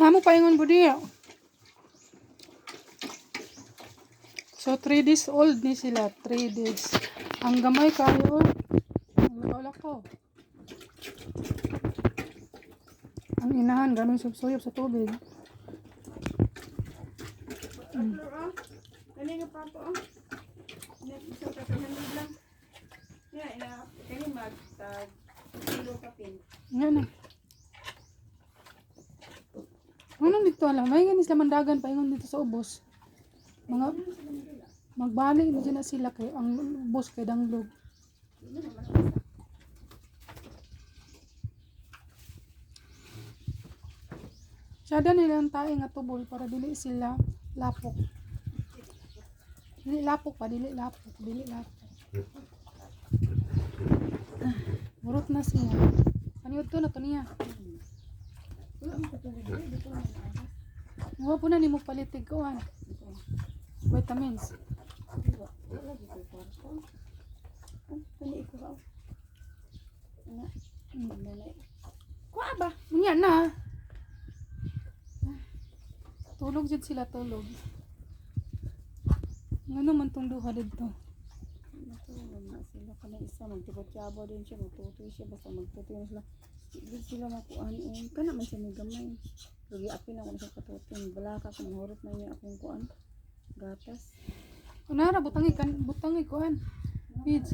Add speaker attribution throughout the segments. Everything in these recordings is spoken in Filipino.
Speaker 1: Amo paingon po diya. So 3 days old ni sila, 3 days. Ang gamay kayo. Ang lakaw-lakaw. Ang inahan ganun suyop sa tubig.
Speaker 2: Kani nga pa po. Isa ka lang. Ya, ina kani mag sa kilo kapin.
Speaker 1: Nga na. Ano dito alam? May ganis laman dagan paingon dito sa ubos. Mga magbalik na dyan na sila kay ang ubos kay danglog. Sada nilang tae nga tubol para dili sila lapok. Dili lapok pa, dili lapok. Murot na siya. Kaniud to na to niya. Huwag po na ni mo palitig ko vitamins.
Speaker 2: Kuha ba?
Speaker 1: Unya na. Tulog jud sila tulog. Ngano man tong duha didto?
Speaker 2: Natulog na sila kana isa magtibot-yabo din siya magtutoy siya basta magtutoy sila. Hindi sila makuan kana man siya may gamay. Rugi apil ako sa katutoy balaka kung mahurot na niya akong kuan gatas.
Speaker 1: Unara butangi kuan. Feeds.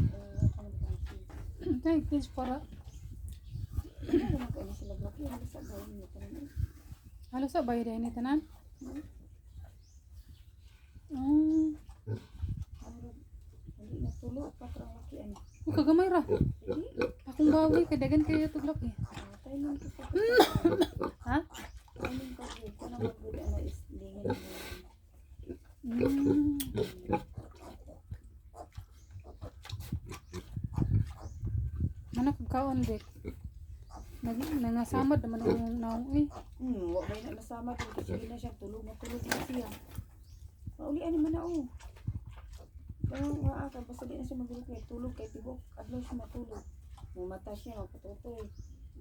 Speaker 1: Kay feeds para halos sa bayre ni tanan.
Speaker 2: Natulog pa tra makian.
Speaker 1: Kagamay ra. Akong bawi kay dagan kayo tuglok eh. Ha? Mana kung kaon dek. Nangasamad naman ang naong eh.
Speaker 2: Wa may na nasama din kasi na siya tulog na siya. Maulian naman na Pero nga ka basta di na siya magulog kay tulog kay tibok adlaw siya matulog. Mumata siya magpatutoy.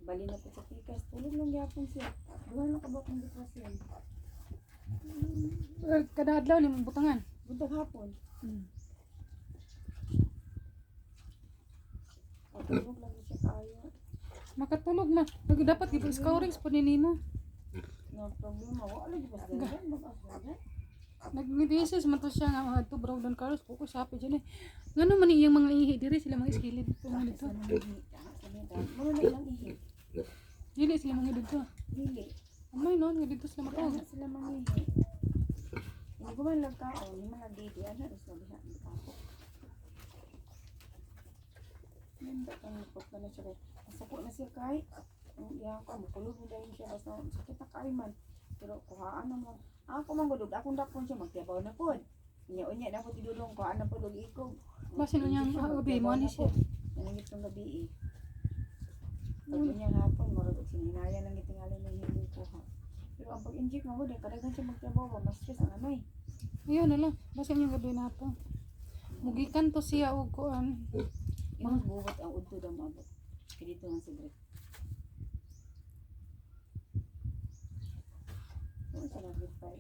Speaker 2: Bali na po sa pikas. Tulog lang gyapon siya. Duha lang kabak ng depresyon.
Speaker 1: Kada adlaw ni butangan.
Speaker 2: Buntag hapon. Tulog lagi siya kayo.
Speaker 1: Makatulog na. Dapat gid scorings po nimo.
Speaker 2: No problema. Wala gyud basta ganyan mag-asya.
Speaker 1: Nagmidisis man to siya nga adto bro don Carlos ko sapi dyan eh. Ngano man iyang mga ihi diri sila mga iskilid dito mga dito.
Speaker 2: Mo na ilang ihi.
Speaker 1: Dili sila mga dito.
Speaker 2: Dili.
Speaker 1: Amay non nga dito sila
Speaker 2: Wala
Speaker 1: matawag.
Speaker 2: sila mangihi. Hindi ko man nagkaon, hindi man nagdidi. Ano rin sila bihan ng kako. Nanda ka nipot ka na siya. Masako na siya kahit. Yan ko, makulog mo dahil siya. Basta sakit na kayo man. Pero kuhaan naman. Ako man gudog, akong dapon siya magtiyabaw na po. Unya na po tidulong ko, ano po dog ikog.
Speaker 1: Basin unyang gabi mo ani siya.
Speaker 2: Naningit kong gabi eh. Pag unyang hapon, marunod sininaya lang itingali ng hindi ko ha. Pero ang pag-inject mo, kadagan siya magtiyabaw ba, mas stress ang anay.
Speaker 1: Ayun na lang. Basin yung gabi na to. Mugikan to siya og kuan.
Speaker 2: Yung buwat ang udto daw maabot. Kaya dito nga si Brett.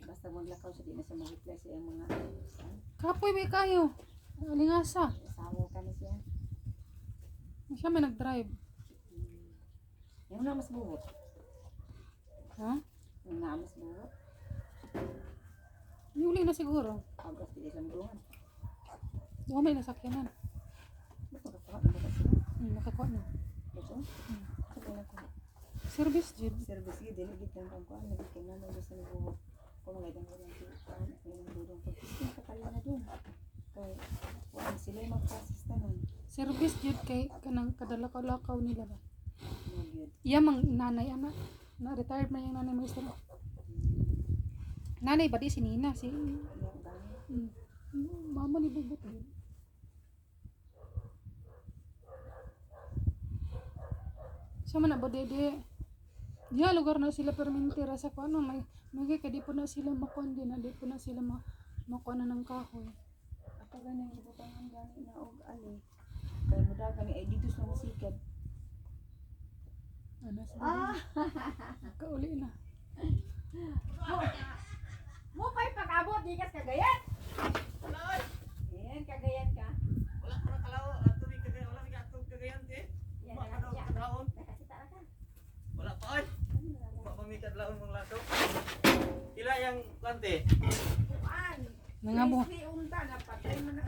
Speaker 2: Basta maglakaw siya, di na siya mag-reply siya yung mga
Speaker 1: Kapoy may kayo. Alingasa.
Speaker 2: asawa ka na siya.
Speaker 1: Siya may nag-drive.
Speaker 2: Yung na mas buwot.
Speaker 1: Ha?
Speaker 2: Yung na mas buwot.
Speaker 1: Uli na siguro.
Speaker 2: Agos, hindi lang doon.
Speaker 1: Doon may nasakyanan.
Speaker 2: Ba't nakakuha na ba siya?
Speaker 1: Nakakuha na.
Speaker 2: Ito? Sabi na ko.
Speaker 1: Service jud.
Speaker 2: Service yun, diligit lang kang kuhan. Nagiging na nung gusto na buwot. Kung mga itang walang kuhan, yung dudong pag-isting kakala na doon. Kaya, wala sila yung mag-process na nun.
Speaker 1: Service jud kay kanang kadalakaw-lakaw nila ba.
Speaker 2: Magyod.
Speaker 1: Iya mang nanay ana. Na retired man yung nanay mo gusto. Nanay ba di si Nina si
Speaker 2: Yung dami.
Speaker 1: mama ni Bubot. Sa man na ba dede? Diya lugar na sila permintira sa kuano may kadi po na sila makuan din, di po na sila makuan na ng kahoy.
Speaker 2: Ako ganyan ibutangan gani na og ali. Kaya mo da gani ay dito sa musikad.
Speaker 1: Ano sa kauli na.
Speaker 2: Mo pa'y pag-abot, di kas kagayan. Ayan, kagayan ka.
Speaker 3: Wala ko na kalaw, ato ni kagayan, wala ni ato kagayan ti.
Speaker 2: Yan,
Speaker 3: Makadaon.
Speaker 2: nakasita na ka.
Speaker 3: Wala pa ay. Wa pa mi kadlaon mong lato. Pila yang kante?
Speaker 2: Kuan.
Speaker 1: Nangabo.
Speaker 2: May unta na patay mo na.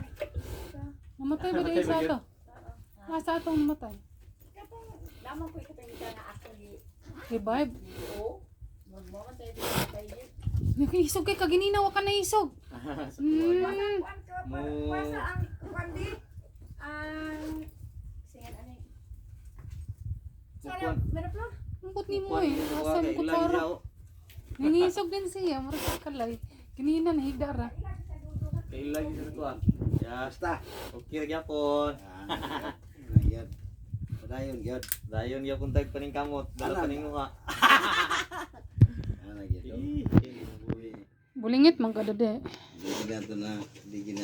Speaker 1: Namatay ba din sa ato? Nasa atong namatay.
Speaker 2: Katong lamang ko ikatong ita na ako di.
Speaker 1: Revive.
Speaker 2: Oo. Magmamatay di patay di.
Speaker 1: Nakaisog kay kaginina wa ka na isog. Mm.
Speaker 2: Kuan ka pasa ang kuan di. Ang singan ani. Sana menaplo.
Speaker 1: Ambot ni mo eh. Asa mo kutsara. Nangisog din siya. Mura sa kalay. Kanina nahigda ra.
Speaker 3: Kailan gyud to ah. Ya,
Speaker 4: Basta.
Speaker 3: okay ra gyapon.
Speaker 4: Ayan. Padayon gyud.
Speaker 3: Dayon gyapon tag paning kamot, dala
Speaker 4: Alam.
Speaker 3: paning muha.
Speaker 4: Ana gyud.
Speaker 3: Ih, buhi.
Speaker 1: Bulingit man ka dade.
Speaker 4: Di ginato na, di ginato